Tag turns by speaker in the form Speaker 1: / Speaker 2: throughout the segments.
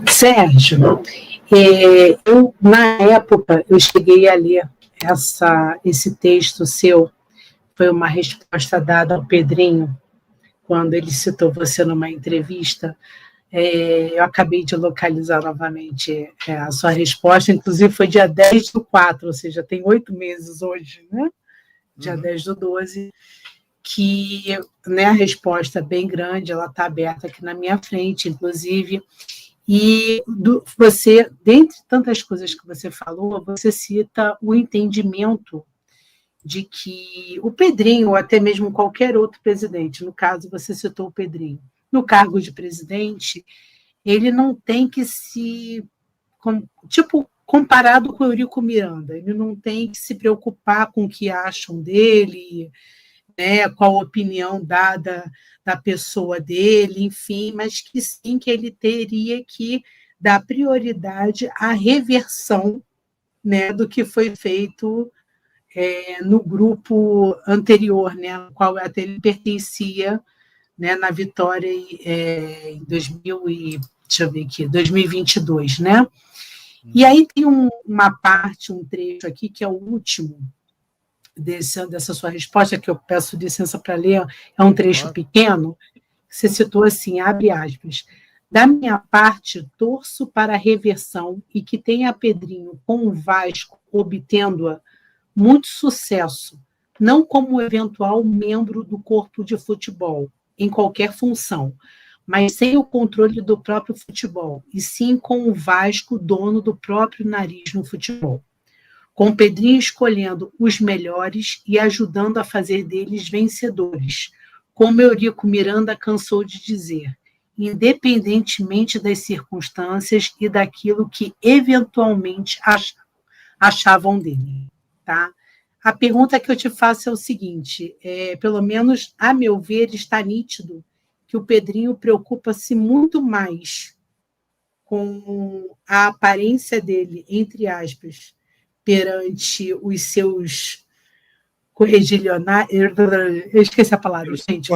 Speaker 1: Sérgio, na época, eu cheguei a ler esse texto seu, foi uma resposta dada ao Pedrinho, quando ele citou você numa entrevista. Eu acabei de localizar novamente a sua resposta, inclusive foi dia 10/4, ou seja, tem 8 meses hoje, né? Dia 10/12, que, né, a resposta é bem grande, ela está aberta aqui na minha frente, inclusive, e você, dentre tantas coisas que você falou, você cita o entendimento de que o Pedrinho, ou até mesmo qualquer outro presidente, no caso você citou o Pedrinho, no cargo de presidente, ele não tem que comparado com o Eurico Miranda, ele não tem que se preocupar com o que acham dele, né, qual a opinião dada da pessoa dele, enfim, mas que sim, que ele teria que dar prioridade à reversão, né, do que foi feito no grupo anterior, né, ao qual até ele pertencia, né, na vitória em 2022, né? E aí tem uma parte, um trecho aqui, que é o último dessa sua resposta, que eu peço licença para ler, é um trecho pequeno, você citou assim, abre aspas, da minha parte, torço para a reversão e que tenha Pedrinho com o Vasco obtendo-a muito sucesso, não como eventual membro do corpo de futebol, em qualquer função, mas sem o controle do próprio futebol, e sim com o Vasco dono do próprio nariz no futebol. Com Pedrinho escolhendo os melhores e ajudando a fazer deles vencedores, como Eurico Miranda cansou de dizer, independentemente das circunstâncias e daquilo que eventualmente achavam dele. Tá? A pergunta que eu te faço é o seguinte, pelo menos, a meu ver, está nítido que o Pedrinho preocupa-se muito mais com a aparência dele, entre aspas, perante os seus correligionários, eu esqueci a palavra, gente,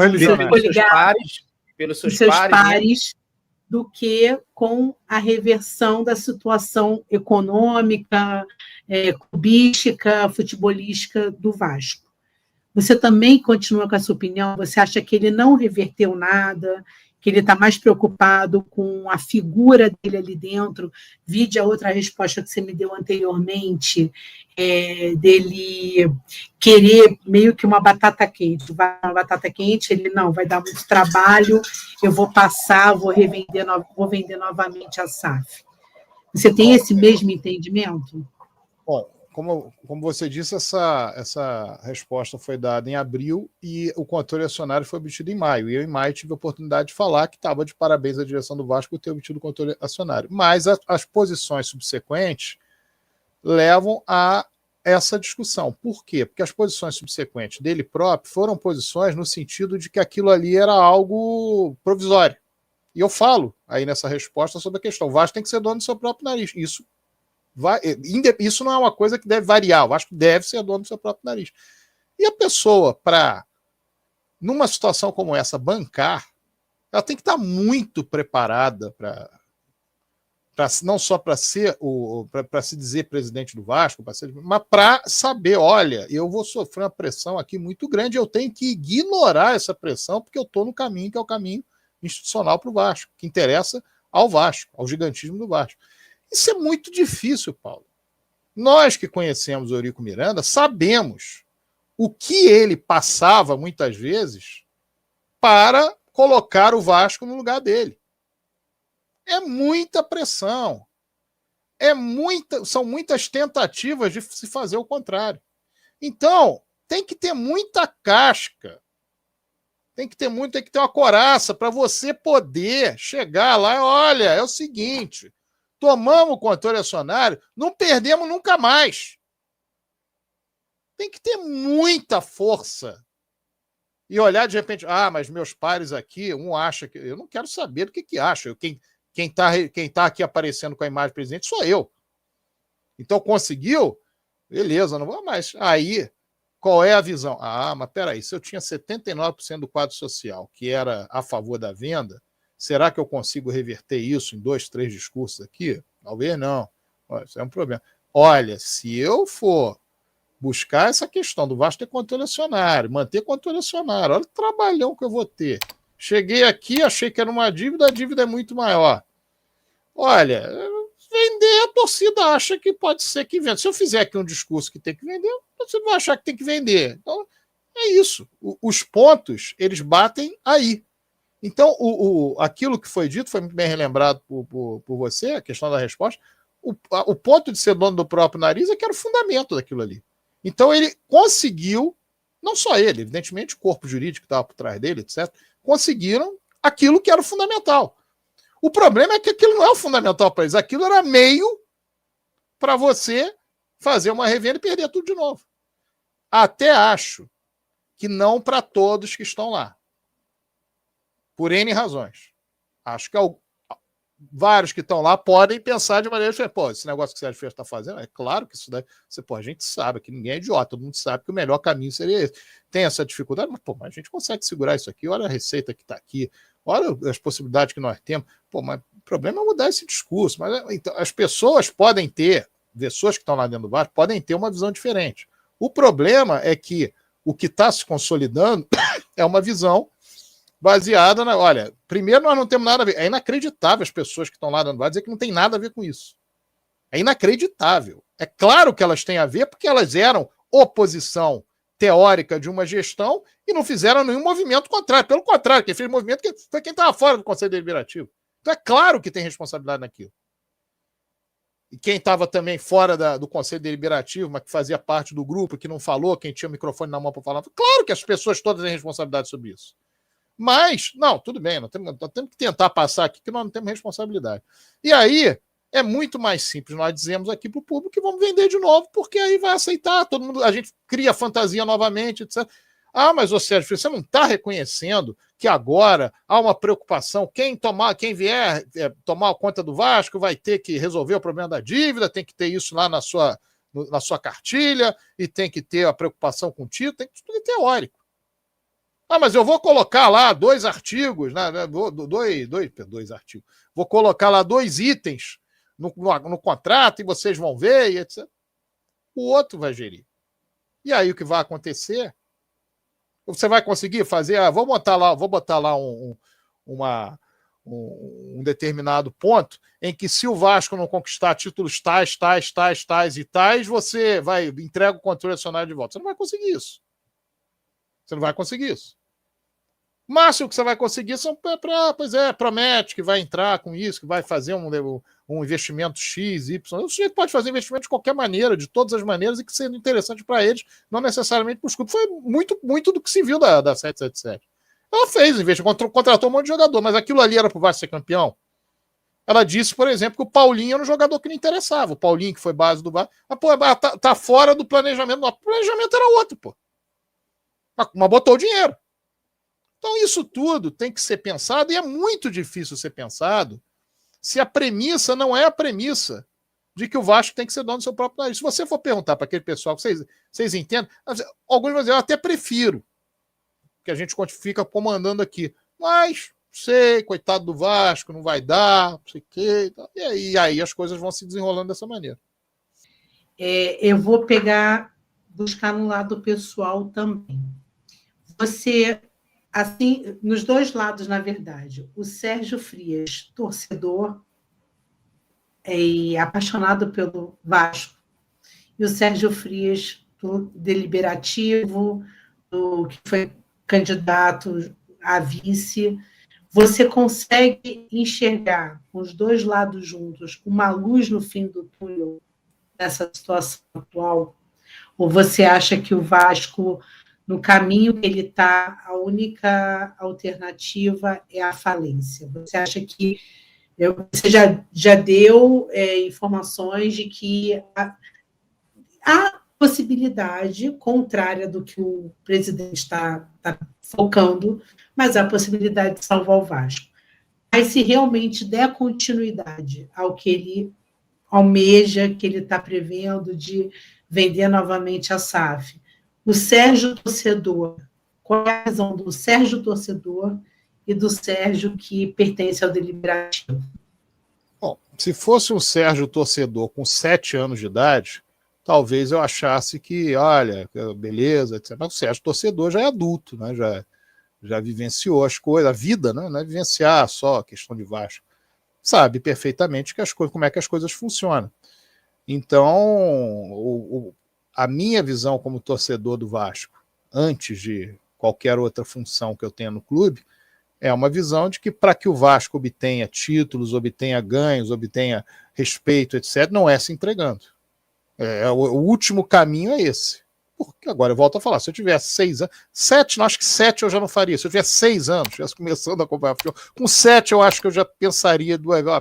Speaker 2: pelos seus
Speaker 1: pares, né? Do que com a reversão da situação econômica, clubística, futebolística do Vasco. Você também continua com essa opinião? Você acha que ele não reverteu nada, que ele está mais preocupado com a figura dele ali dentro? Vide a outra resposta que você me deu anteriormente, dele querer meio que uma batata quente. Vai uma batata quente, ele não, vai dar muito trabalho, eu vou passar, vou vender novamente a SAF. Você tem esse mesmo entendimento?
Speaker 3: Bom, como você disse, essa resposta foi dada em abril e o controle acionário foi obtido em maio. E eu, em maio, tive a oportunidade de falar que estava de parabéns à direção do Vasco por ter obtido o controle acionário. Mas as posições subsequentes levam a essa discussão. Por quê? Porque as posições subsequentes dele próprio foram posições no sentido de que aquilo ali era algo provisório. E eu falo aí nessa resposta sobre a questão. O Vasco tem que ser dono do seu próprio nariz. Isso não é uma coisa que deve variar. O Vasco deve ser dono do seu próprio nariz. E a pessoa, numa situação como essa, bancar, ela tem que estar muito preparada não só para se dizer presidente do Vasco, mas para saber, olha, eu vou sofrer uma pressão aqui muito grande, eu tenho que ignorar essa pressão, porque eu estou no caminho que é o caminho institucional para o Vasco, que interessa ao Vasco, ao gigantismo do Vasco. Isso é muito difícil, Paulo. Nós que conhecemos o Eurico Miranda sabemos o que ele passava muitas vezes para colocar o Vasco no lugar dele. É muita pressão. São muitas tentativas de se fazer o contrário. Então, tem que ter muita casca. Tem que ter uma coraça para você poder chegar lá e, olha, é o seguinte, tomamos o controle acionário, não perdemos nunca mais. Tem que ter muita força. E olhar de repente, mas meus pares aqui, um acha que... Eu não quero saber do que acha. Quem tá aqui aparecendo com a imagem do presidente sou eu. Então conseguiu? Beleza, não vou mais. Aí, qual é a visão? Mas peraí, se eu tinha 79% do quadro social que era a favor da venda, Será que eu consigo reverter isso em 2, 3 discursos aqui? Talvez não. Olha, isso é um problema. Olha, se eu for buscar essa questão do Vasco ter controle acionário, manter controle acionário, olha o trabalhão que eu vou ter. Cheguei aqui, achei que era uma dívida, a dívida é muito maior. Olha, vender, a torcida acha que pode ser que venda. Se eu fizer aqui um discurso que tem que vender, a torcida vai achar que tem que vender. Então, é isso. Os pontos, eles batem aí. Então, aquilo que foi dito, foi muito bem relembrado por você, a questão da resposta. O ponto de ser dono do próprio nariz é que era o fundamento daquilo ali. Então, ele conseguiu, não só ele, evidentemente o corpo jurídico que estava por trás dele, etc., conseguiram aquilo que era o fundamental. O problema é que aquilo não é o fundamental para eles, aquilo era meio para você fazer uma revenda e perder tudo de novo. Até acho que não para todos que estão lá. Por N razões. Acho que vários que estão lá podem pensar de maneira diferente. Pô, esse negócio que o Sérgio Feira está fazendo, é claro que isso daí. A gente sabe que ninguém é idiota, todo mundo sabe que o melhor caminho seria esse. Tem essa dificuldade, mas a gente consegue segurar isso aqui. Olha a receita que está aqui, olha as possibilidades que nós temos. Mas o problema é mudar esse discurso. Mas então, as pessoas podem ter, pessoas que estão lá dentro do Vasco, podem ter uma visão diferente. O problema é que o que está se consolidando é uma visão baseada na... Olha, primeiro nós não temos nada a ver. É inacreditável as pessoas que estão lá dentro do Vasco dizer que não tem nada a ver com isso. É inacreditável. É claro que elas têm a ver porque elas eram oposição teórica de uma gestão e não fizeram nenhum movimento contrário. Pelo contrário, quem fez movimento foi quem estava fora do Conselho Deliberativo. Então é claro que tem responsabilidade naquilo. E quem estava também fora do Conselho Deliberativo, mas que fazia parte do grupo, que não falou, quem tinha o microfone na mão para falar, claro que as pessoas todas têm responsabilidade sobre isso. Mas, não, tudo bem, nós temos que tentar passar aqui que nós não temos responsabilidade. E aí, é muito mais simples, nós dizemos aqui para o público que vamos vender de novo, porque aí vai aceitar, todo mundo, a gente cria fantasia novamente, etc. Ah, mas, ô Sérgio, você não está reconhecendo que agora há uma preocupação, quem vier tomar conta do Vasco vai ter que resolver o problema da dívida, tem que ter isso lá na sua cartilha, e tem que ter a preocupação com o título, tem que tudo é teórico. Ah, mas eu vou colocar lá 2 artigos, né? Dois artigos. Vou colocar lá 2 itens no contrato e vocês vão ver, e etc. O outro vai gerir. E aí o que vai acontecer? Você vai conseguir fazer? Vou botar lá um determinado ponto em que se o Vasco não conquistar títulos tais e tais, você entrega o controle acionário de volta. Você não vai conseguir isso. Você não vai conseguir isso. O máximo que você vai conseguir promete que vai entrar com isso, que vai fazer um investimento X, Y. O sujeito pode fazer investimento de qualquer maneira, de todas as maneiras, e que seja interessante para eles, não necessariamente para os clubes. Foi muito do que se viu da 777. Ela fez investimento, contratou um monte de jogador, mas aquilo ali era para o Vasco ser campeão. Ela disse, por exemplo, que o Paulinho era um jogador que não interessava. O Paulinho, que foi base do Vasco, tá fora do planejamento. O planejamento era outro, pô. Mas botou o dinheiro. Então, isso tudo tem que ser pensado, e é muito difícil ser pensado se a premissa não é a premissa de que o Vasco tem que ser dono do seu próprio nariz. Se você for perguntar para aquele pessoal, vocês entendem? Alguns vão dizer, eu até prefiro que a gente fica comandando aqui. Mas, sei, coitado do Vasco, não vai dar, não sei o quê. E aí as coisas vão se desenrolando dessa maneira.
Speaker 1: Eu vou buscar no lado pessoal também. Você... Assim, nos 2 lados, na verdade, o Sérgio Frias, torcedor e apaixonado pelo Vasco, e o Sérgio Frias, do deliberativo, que foi candidato a vice, você consegue enxergar, com os 2 lados juntos, uma luz no fim do túnel nessa situação atual? Ou você acha que o Vasco... No caminho que ele está, a única alternativa é a falência? Você acha que... Você já deu informações de que há possibilidade, contrária do que o presidente está focando, mas há possibilidade de salvar o Vasco. Mas se realmente der continuidade ao que ele almeja, que ele está prevendo de vender novamente a SAF, o Sérgio torcedor, qual é a visão do Sérgio torcedor e do Sérgio, que pertence ao Deliberativo?
Speaker 3: Bom, se fosse um Sérgio torcedor com 7 anos de idade, talvez eu achasse que, olha, beleza, etc. Mas o Sérgio torcedor já é adulto, né? Já vivenciou as coisas, a vida, né? Não é vivenciar só a questão de Vasco. Sabe perfeitamente como é que as coisas funcionam. Então, a minha visão como torcedor do Vasco, antes de qualquer outra função que eu tenha no clube, é uma visão de que para que o Vasco obtenha títulos, obtenha ganhos, obtenha respeito, etc., não é se entregando. O último caminho é esse. Porque agora eu volto a falar, se eu tivesse 6 anos, 7, não, acho que 7 eu já não faria. Se eu tivesse 6 anos, estivesse começando a acompanhar futebol, com 7 eu acho que eu já pensaria,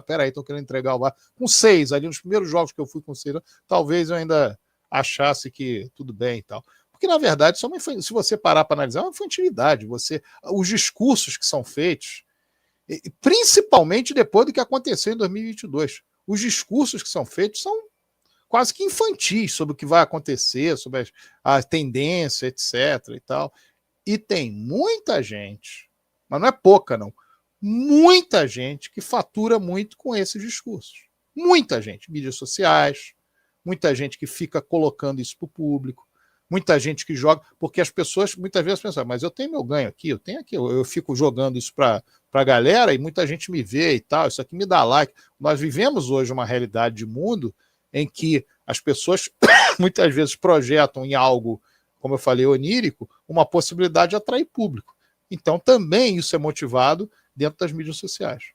Speaker 3: peraí, estão querendo entregar o Vasco. Com 6, ali nos primeiros jogos que eu fui com 6 anos, talvez eu ainda achasse que tudo bem e tal. Porque, na verdade, se você parar para analisar, é uma infantilidade. Os discursos que são feitos, principalmente depois do que aconteceu em 2022, os discursos que são feitos são quase que infantis sobre o que vai acontecer, sobre a tendência, etc. e tal. E tem muita gente, mas não é pouca, não, muita gente que fatura muito com esses discursos. Muita gente, mídias sociais, muita gente que fica colocando isso para o público, muita gente que joga, porque as pessoas muitas vezes pensam, mas eu tenho meu ganho aqui, eu fico jogando isso para a galera e muita gente me vê e tal, isso aqui me dá like. Nós vivemos hoje uma realidade de mundo em que as pessoas muitas vezes projetam em algo, como eu falei, onírico, uma possibilidade de atrair público. Então também isso é motivado dentro das mídias sociais.